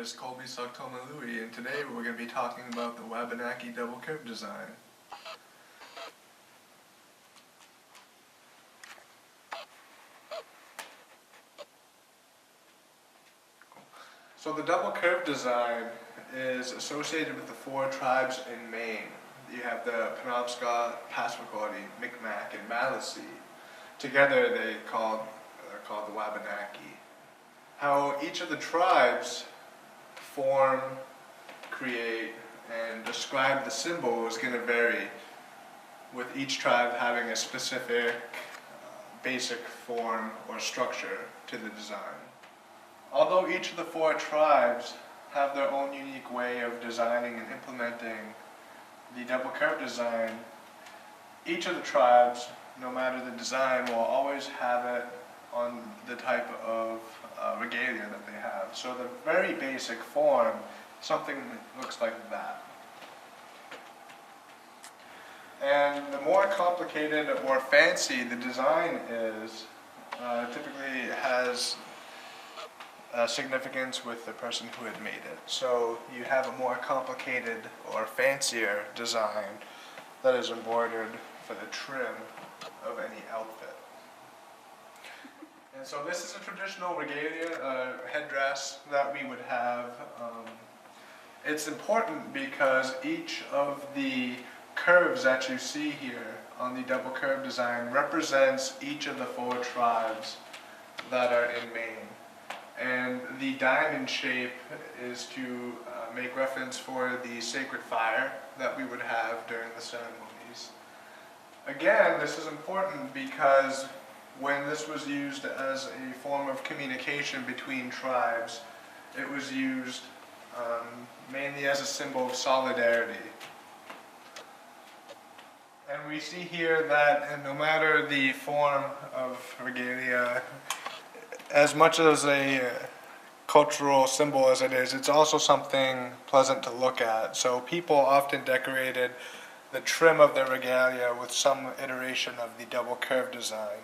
is Colby, Lewey, and today we're going to be talking about the Wabanaki Double Curve Design. So the Double Curve Design is associated with the four tribes in Maine. You have the Penobscot, Passamaquoddy, Micmac, and Maliseet. Together they're called the Wabanaki. How each of the tribes form, create, and describe the symbol is going to vary, with each tribe having a specific basic form or structure to the design. Although each of the four tribes have their own unique way of designing and implementing the double curve design, each of the tribes, no matter the design, will always have it on the type of regalia that they have. So the very basic form, something that looks like that. And the more complicated or fancy the design is, typically has significance with the person who had made it. So you have a more complicated or fancier design that is embroidered for the trim of any outfit. And so this is a traditional regalia, headdress that we would have. It's important because each of the curves that you see here on the double curve design represents each of the four tribes that are in Maine. And the diamond shape is to make reference for the sacred fire that we would have during the ceremonies. Again, this is important because when this was used as a form of communication between tribes, it was used mainly as a symbol of solidarity. And we see here that no matter the form of regalia, as much as a cultural symbol as it is, it's also something pleasant to look at. So people often decorated the trim of their regalia with some iteration of the double curve design.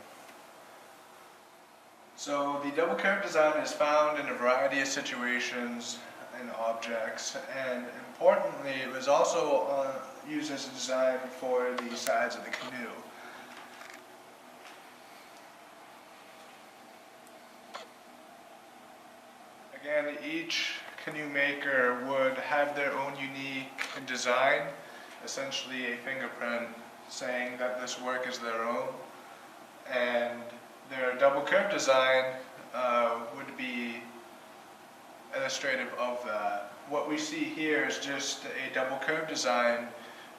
So the double curve design is found in a variety of situations and objects, and importantly, it was also used as a design for the sides of the canoe. Again, each canoe maker would have their own unique design, essentially a fingerprint saying that this work is their own, and their double curve design would be illustrative of that. What we see here is just a double curve design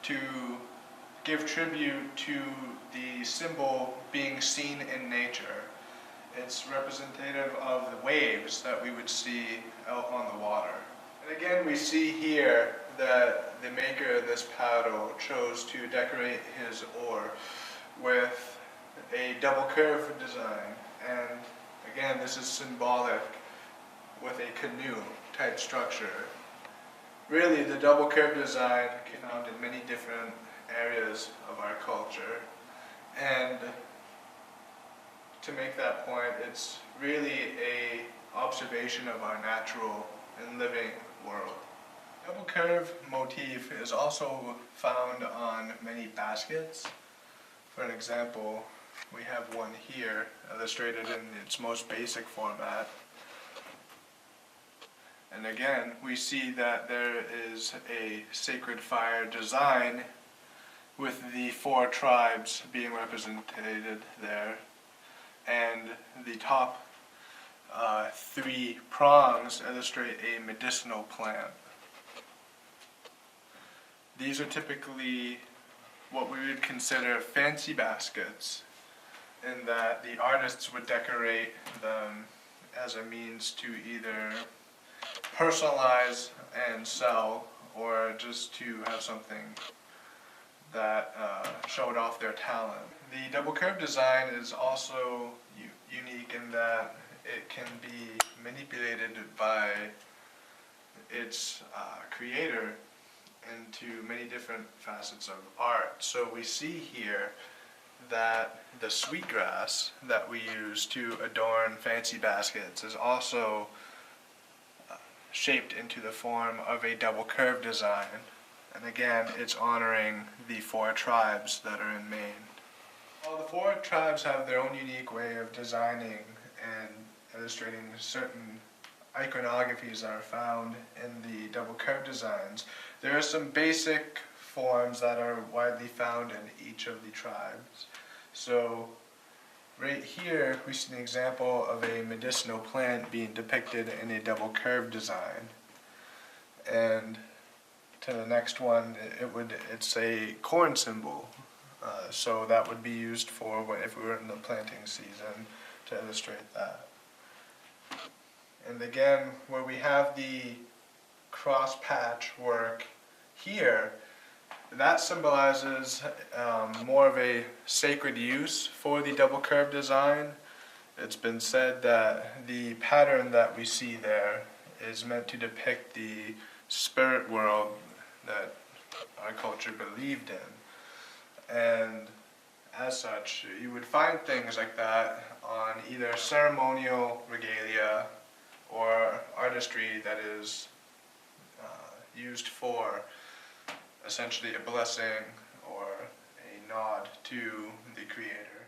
to give tribute to the symbol being seen in nature. It's representative of the waves that we would see out on the water. And again, we see here that the maker of this paddle chose to decorate his oar with a double curve design. And again, this is symbolic with a canoe type structure. Really, the double curve design can be found in many different areas of our culture. And to make that point, it's really an observation of our natural and living world. Double curve motif is also found on many baskets. For an example, we have one here illustrated in its most basic format. And again, we see that there is a sacred fire design with the four tribes being represented there. And the top three prongs illustrate a medicinal plant. These are typically what we would consider fancy baskets, in that the artists would decorate them as a means to either personalize and sell, or just to have something that showed off their talent. The double curve design is also unique in that it can be manipulated by its creator into many different facets of art. So we see here that the sweetgrass that we use to adorn fancy baskets is also shaped into the form of a double curve design. And again, it's honoring the 4 tribes that are in Maine. While the 4 tribes have their own unique way of designing and illustrating certain iconographies that are found in the double curve designs, there are some basic forms that are widely found in each of the tribes. So right here we see an example of a medicinal plant being depicted in a double curve design. And to the next one, it's a corn symbol. So that would be used for if we were in the planting season to illustrate that. And again, where we have the cross patch work here, that symbolizes more of a sacred use for the double curve design. It's been said that the pattern that we see there is meant to depict the spirit world that our culture believed in. And as such, you would find things like that on either ceremonial regalia or artistry that is used for essentially a blessing or a nod to the Creator.